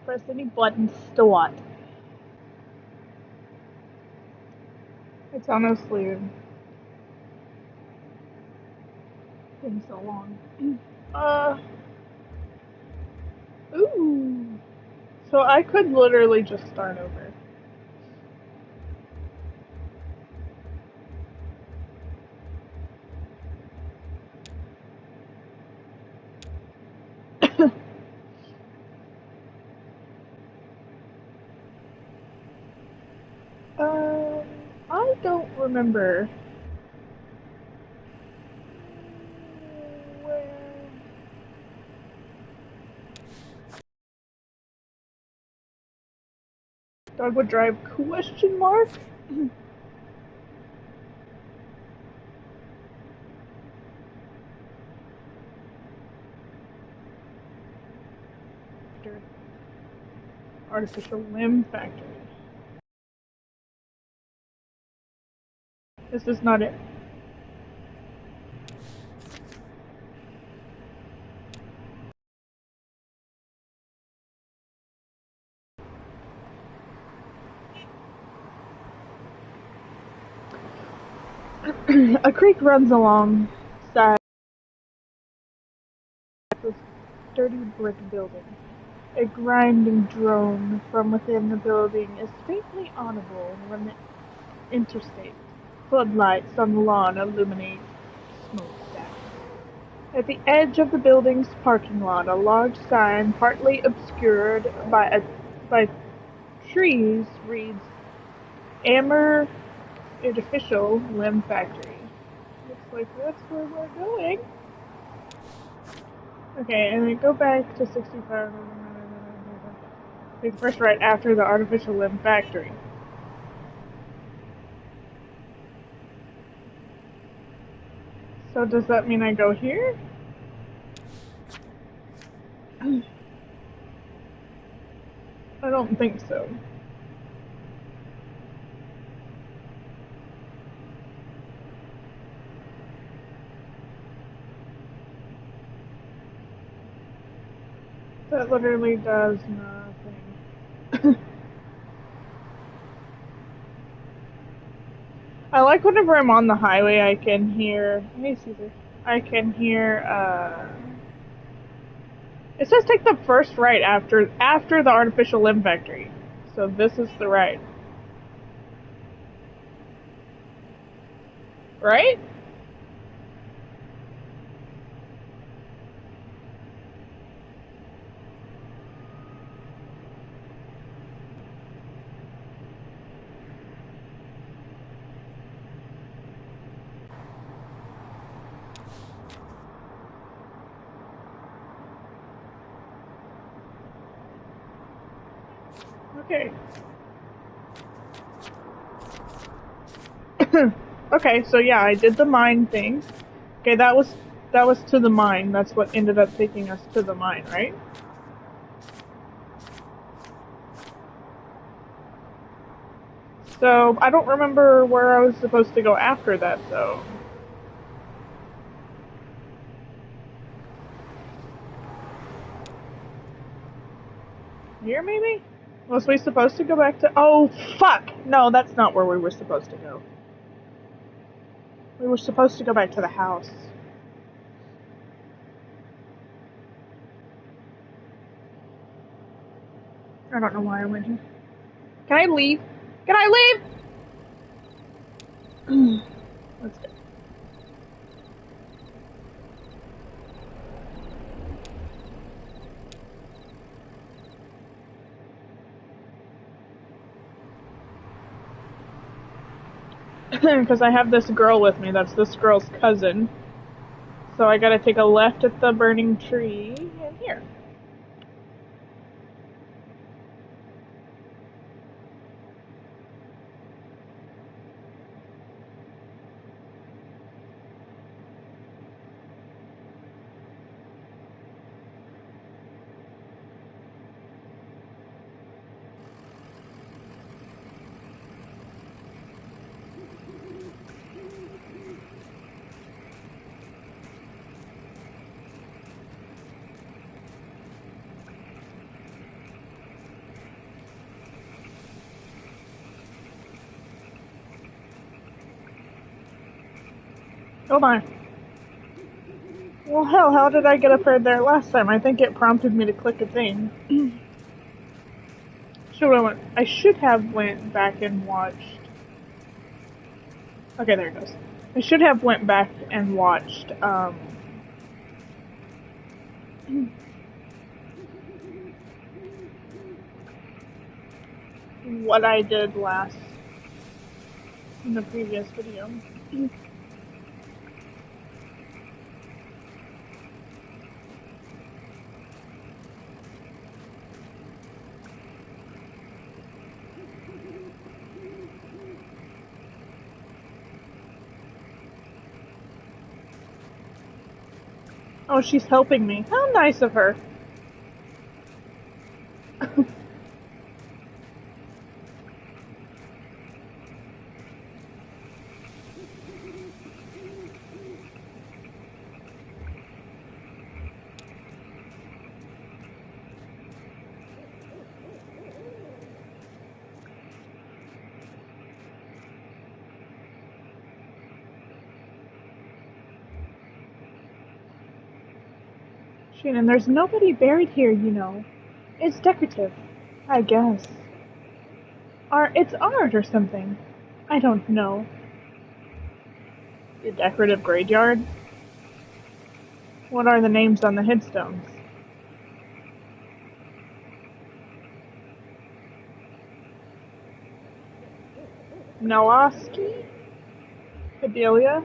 Press any buttons to what? It's honestly been so long. Uh, ooh. So I could literally just start over. Um, I don't remember where. Dogwood Drive question mark? Artificial limb factory. This is not it. A creek runs alongside this dirty brick building. A grinding drone from within the building is faintly audible when the interstate floodlights on the lawn illuminate smokestacks. At the edge of the building's parking lot, a large sign, partly obscured by trees, reads Amber Artificial Limb Factory. Looks like that's where we're going. Okay, and then go back to 65. Take the first right after the artificial limb factory. So does that mean I go here? I don't think so. That literally does nothing. I like whenever I'm on the highway I can hear hey Caesar. I can hear it says take the first right after the artificial limb factory. So this is the right. Right? Okay. Okay, so yeah, I did the mine thing. Okay, that was to the mine. That's what ended up taking us to the mine, right? So I don't remember where I was supposed to go after that though. Here maybe? Was we supposed to go back to oh fuck! No, that's not where we were supposed to go. We were supposed to go back to the house. I don't know why I went here. Can I leave? Can I leave? Let's go. Because I have this girl with me. That's this girl's cousin. So I gotta take a left at the burning tree and here. Oh my. Well, hell, how did I get up there last time? I think it prompted me to click a thing. I should have went back and watched. Okay, there it goes. I should have went back and watched what I did last in the previous video. Oh, she's helping me. How nice of her. Shannon, there's nobody buried here, you know. It's decorative, I guess. It's art or something. I don't know. The decorative graveyard? What are the names on the headstones? Nowoski? Adelia?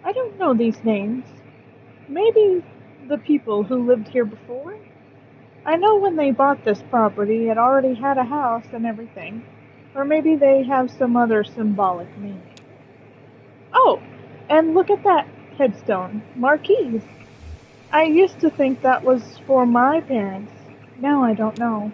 I don't know these names. Maybe the people who lived here before? I know when they bought this property, it already had a house and everything. Or maybe they have some other symbolic meaning. Oh, and look at that headstone. Marquise. I used to think that was for my parents. Now I don't know.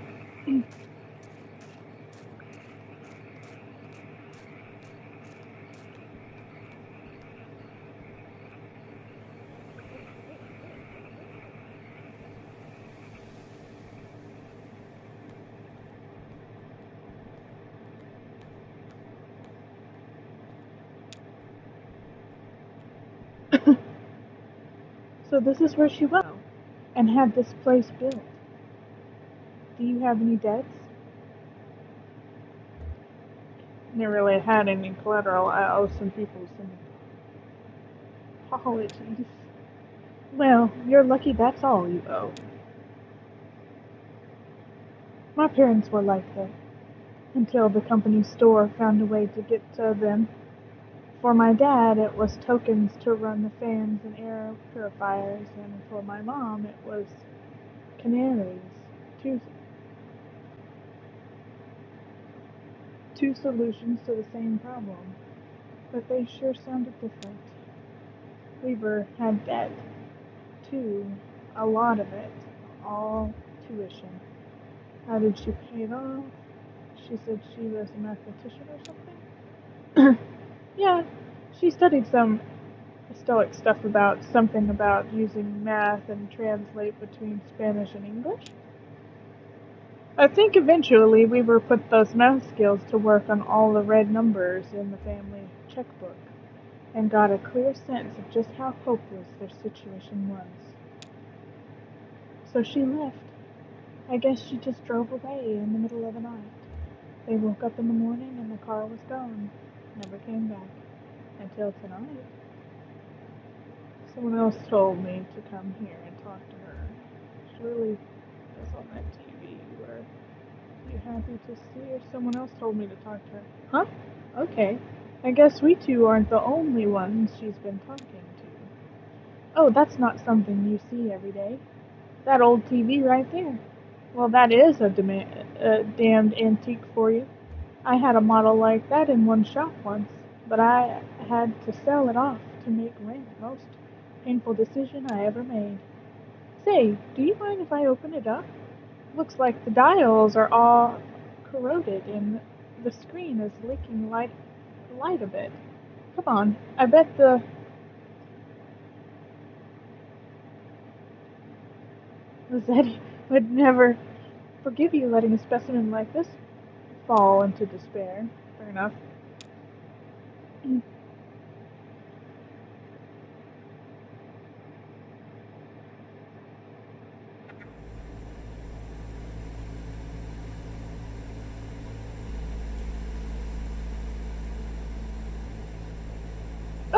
So this is where she went and had this place built. Do you have any debts? Never really had any collateral. I owe some people some apologies. Well, you're lucky that's all you owe. My parents were like that until the company store found a way to get to them. For my dad, it was tokens to run the fans and air purifiers, and for my mom, it was canaries. Two, two solutions to the same problem, but they sure sounded different. Weaver had debt, too, a lot of it, all tuition. How did she pay it off? She said she was a mathematician or something? Yeah, she studied some Stoic stuff about something about using math and translate between Spanish and English. I think eventually Weaver put those math skills to work on all the red numbers in the family checkbook and got a clear sense of just how hopeless their situation was. So she left. I guess she just drove away in the middle of the night. They woke up in the morning and the car was gone. Never came back. Until tonight. Someone else told me to come here and talk to her. She really is on that TV. Were you happy to see her? Someone else told me to talk to her. Huh? Okay. I guess we two aren't the only ones she's been talking to. Oh, that's not something you see every day. That old TV right there. Well, that is a damned antique for you. I had a model like that in one shop once, but I had to sell it off to make rent. Most painful decision I ever made. Say, do you mind if I open it up? Looks like the dials are all corroded and the screen is leaking light a bit. Come on, I bet the Rossetti would never forgive you letting a specimen like this fall into despair. Fair enough.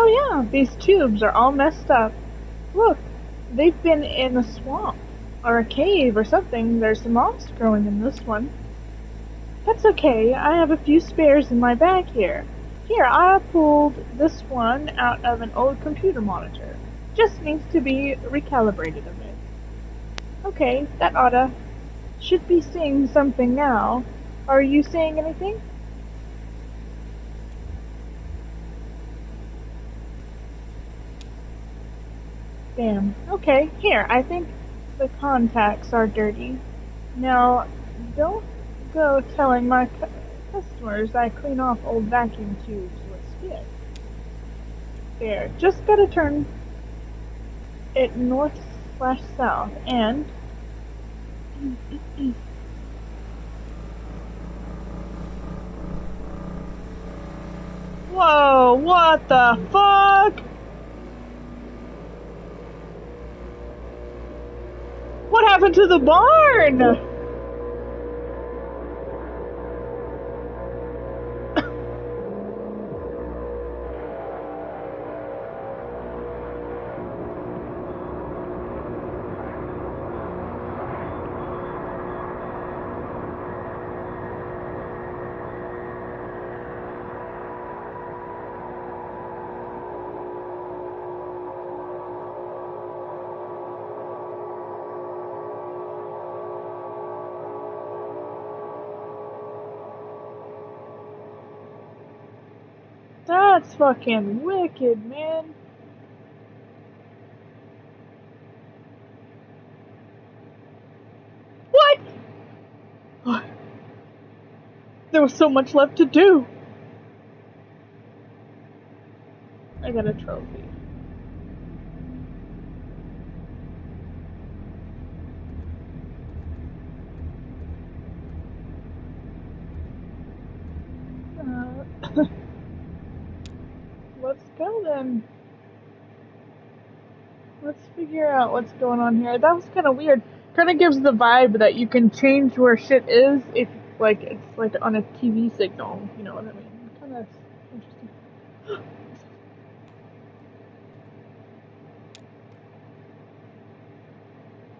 Oh yeah, these tubes are all messed up. Look, they've been in a swamp, or a cave or something. There's moss growing in this one. That's okay, I have a few spares in my bag here. Here, I pulled this one out of an old computer monitor. Just needs to be recalibrated a bit. Okay, that should be seeing something now. Are you seeing anything? Damn. Okay, here, I think the contacts are dirty. Now, don't go telling my customers I clean off old vacuum tubes with spit. There, just gotta turn it north/south and... Whoa, what the fuck? What happened to the barn? That's fucking wicked, man. What? There was so much left to do. I got a trophy. Let's go then. Let's figure out what's going on here. That was kind of weird. Kind of gives the vibe that you can change where shit is if, like, it's like on a TV signal. You know what I mean? Kind of interesting.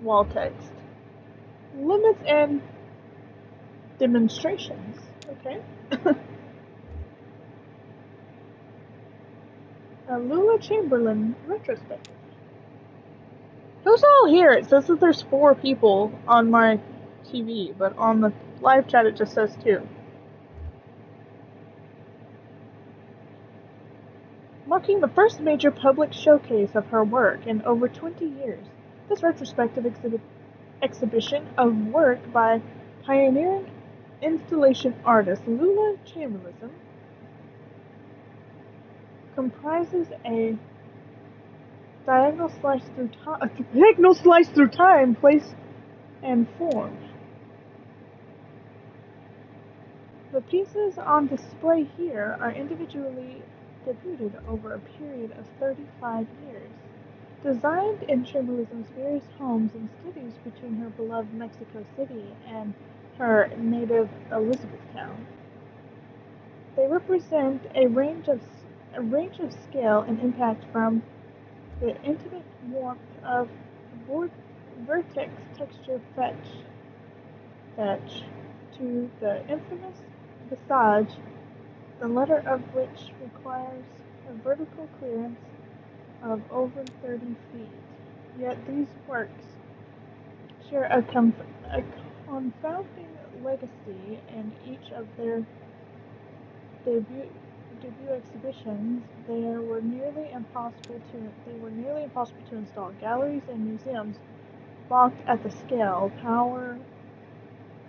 Wall text. Limits and demonstrations. Okay. Lula Chamberlain retrospective. Who's all here? It says that there's 4 people on my TV, but on the live chat it just says 2. Marking the first major public showcase of her work in over 20 years, this retrospective exhibition of work by pioneering installation artist Lula Chamberlain comprises a diagonal slice through time, place, and form. The pieces on display here are individually debuted over a period of 35 years, designed in Chamberlain's various homes and studios between her beloved Mexico City and her native Elizabethtown. They represent a range of scale and impact from the intimate warmth of vertex texture fetch to the infamous visage, the latter of which requires a vertical clearance of over 30 feet. Yet these works share a confounding legacy, and each of their debut exhibitions, they were nearly impossible to install. Galleries and museums balked at the scale, power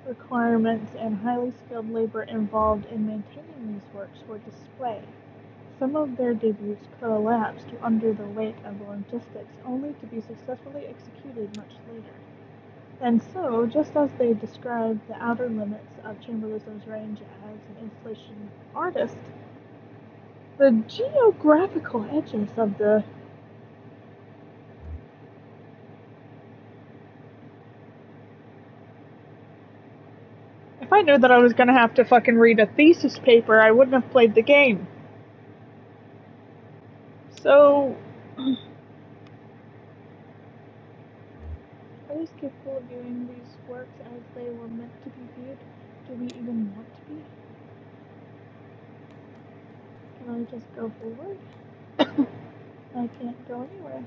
requirements, and highly skilled labor involved in maintaining these works for display. Some of their debuts collapsed under the weight of logistics, only to be successfully executed much later. And so, just as they described the outer limits of Chamberlain's range as an installation artist, the geographical edges of the If I knew that I was gonna have to fucking read a thesis paper, I wouldn't have played the game. So, are we capable of doing these works as they were meant to be viewed? Do we even want to be? Can I just go forward? I can't go anywhere.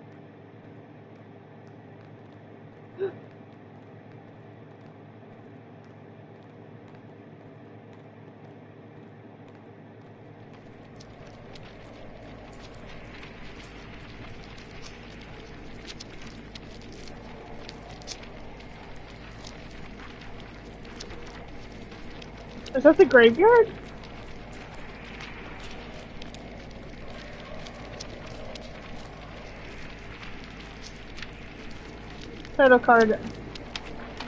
Is that the graveyard? Title card.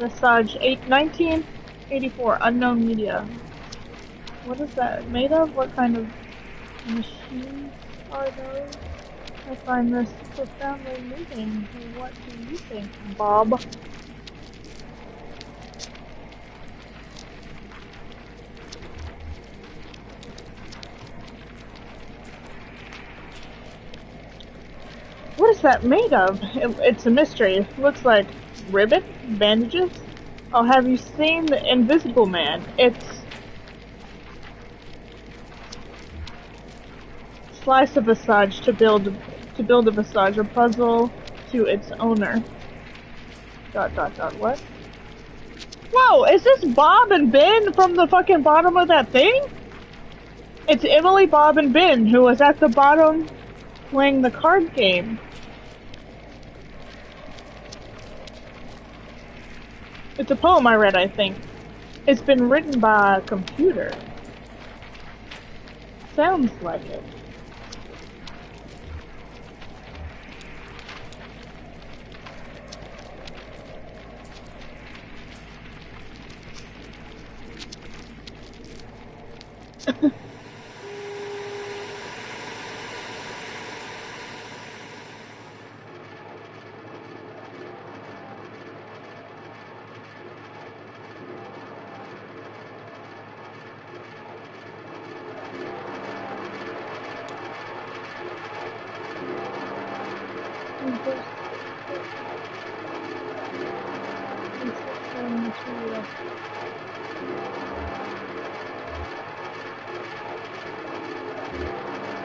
Massage 1984. Unknown media. What is that made of? What kind of machines are those? I find this profoundly moving. What do you think, Bob? What is that made of? It's a mystery. It looks like ribbon? Bandages? Oh, have you seen the Invisible Man? It's slice a visage to build a visage, a puzzle to its owner. ... What? Whoa, is this Bob and Ben from the fucking bottom of that thing? It's Emily, Bob, and Ben who was at the bottom playing the card game. It's a poem I read, I think. It's been written by a computer. Sounds like it.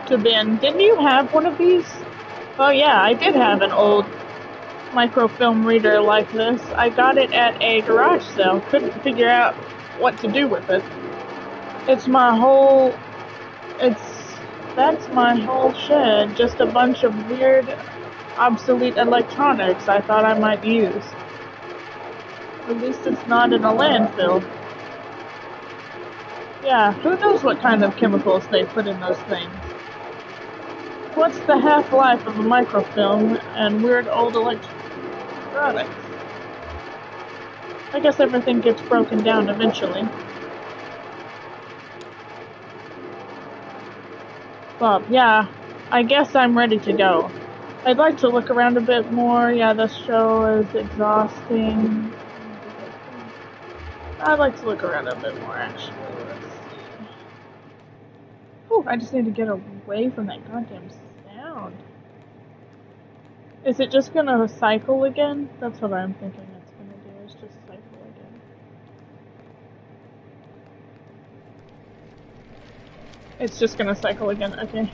To Ben, didn't you have one of these? Oh yeah, I did have an old microfilm reader like this. I got it at a garage sale. Couldn't figure out what to do with it. That's my whole shed. Just a bunch of weird, obsolete electronics I thought I might use. At least it's not in a landfill. Yeah, who knows what kind of chemicals they put in those things. What's the half-life of a microfilm and weird old electronics? I guess everything gets broken down eventually. Bob, yeah, I guess I'm ready to go. I'd like to look around a bit more. Yeah, this show is exhausting. I'd like to look around a bit more, actually. Let's see. Whew, I just need to get away from that goddamn sound. Is it just gonna cycle again? That's what I'm thinking it's gonna do, is just cycle again. It's just gonna cycle again, okay.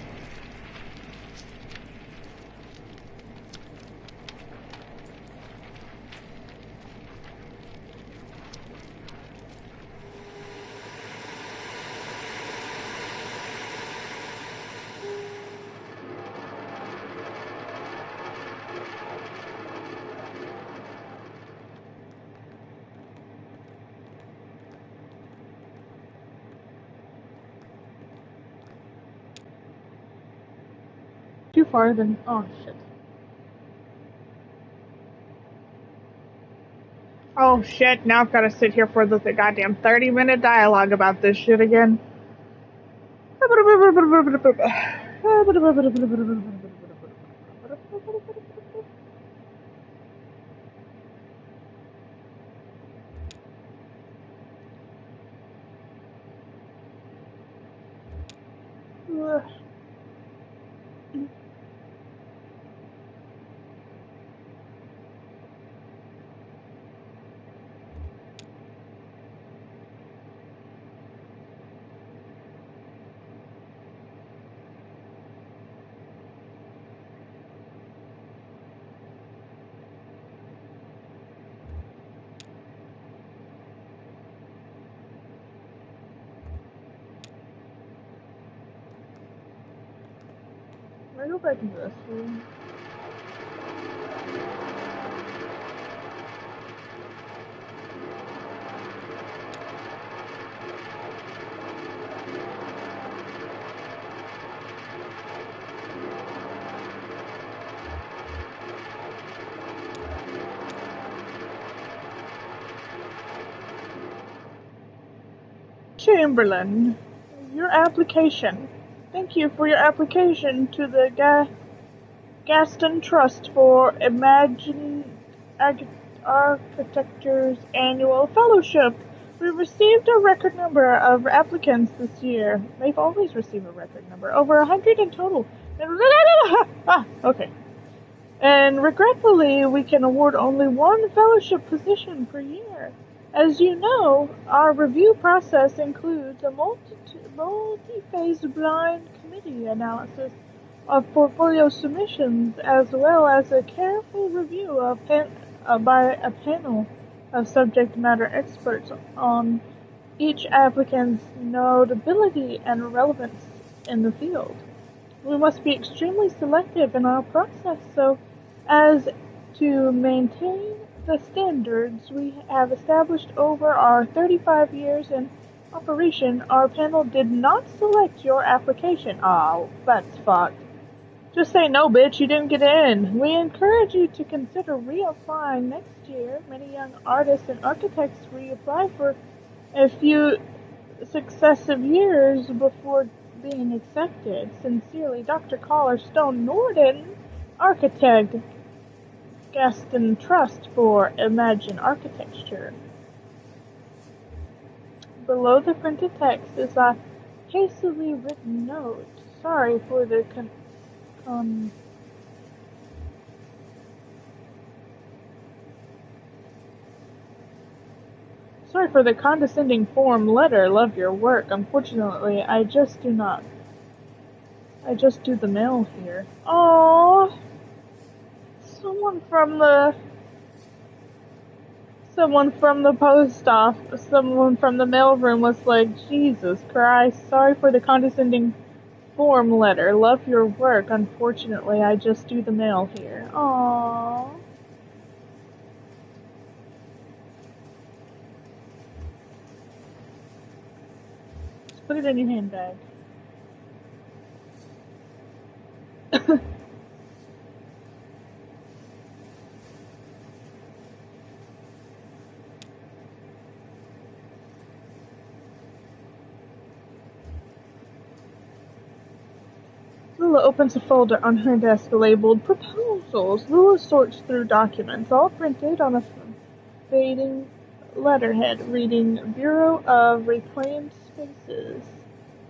Too far, then. Oh, shit. Oh, shit. Now I've gotta sit here for the goddamn 30-minute dialogue about this shit again. I go back into this room? Chamberlain, your application. Thank you for your application to the Gaston Trust for Imagine Architecture's annual fellowship. We received a record number of applicants this year. They've always received a record number, over 100 in total. Okay. And regretfully, we can award only one fellowship position per year. As you know, our review process includes a multi-phase blind committee analysis of portfolio submissions, as well as a careful review by a panel of subject matter experts on each applicant's notability and relevance in the field. We must be extremely selective in our process so as to maintain the standards we have established over our 35 years in operation. Our panel did not select your application. Oh, that's fucked. Just say no, bitch, you didn't get in. We encourage you to consider reapplying next year. Many young artists and architects reapply for a few successive years before being accepted. Sincerely, Dr. Collar Stone Norden, architect, Gaston Trust for Imagine Architecture. Below the printed text is a hastily written note. Sorry for the Sorry for the condescending form letter. Love your work. Unfortunately, I just do the mail here. Aww. Someone from the post office, someone from the mailroom was like, Jesus Christ, sorry for the condescending form letter. Love your work. Unfortunately, I just do the mail here. Aww. Just put it in your handbag. Lula opens a folder on her desk labeled Proposals. Lula sorts through documents, all printed on a fading letterhead, reading Bureau of Reclaimed Spaces.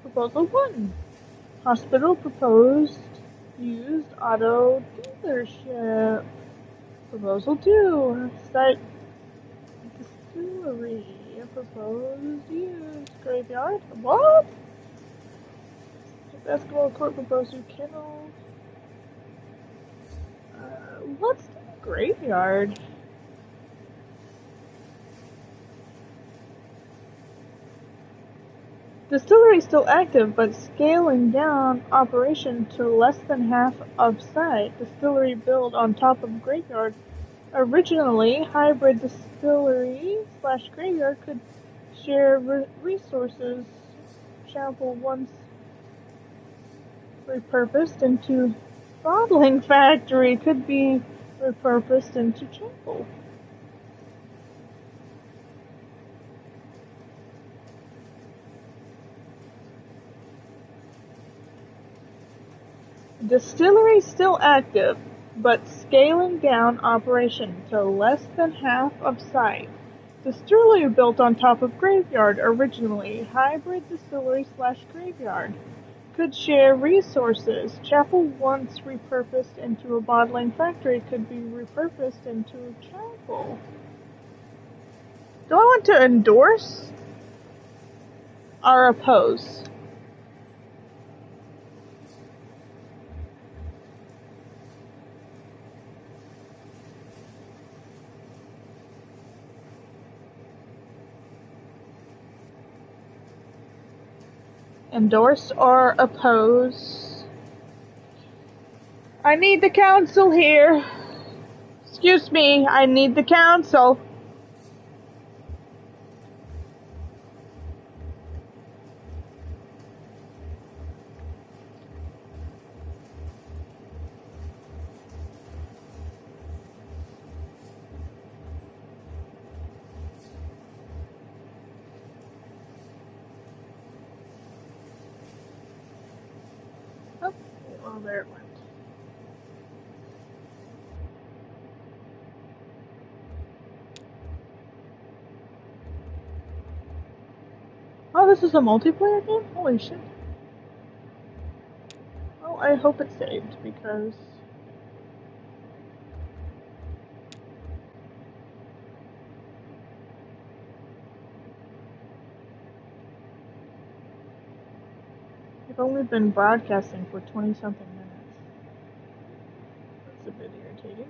Proposal 1. Hospital proposed used auto dealership. Proposal 2. Site distillery. Proposed used graveyard. What? Basketball court proposed new kennel. What's the graveyard? Distillery still active, but scaling down operation to less than half of site. Distillery built on top of graveyard. Originally, hybrid distillery/graveyard could share resources. Chapel once repurposed into bottling factory could be repurposed into chapel. Distillery still active, but scaling down operation to less than half of site. Distillery built on top of graveyard. Originally, hybrid distillery/graveyard. Could share resources. Chapel once repurposed into a bottling factory could be repurposed into a chapel. Do I want to endorse or oppose? Endorse or oppose I need the council here. Excuse me, I need the council. Oh, well, there it went. Oh, this is a multiplayer game? Holy shit. Oh, I hope it's saved, because... I've only been broadcasting for 20-something minutes. That's a bit irritating.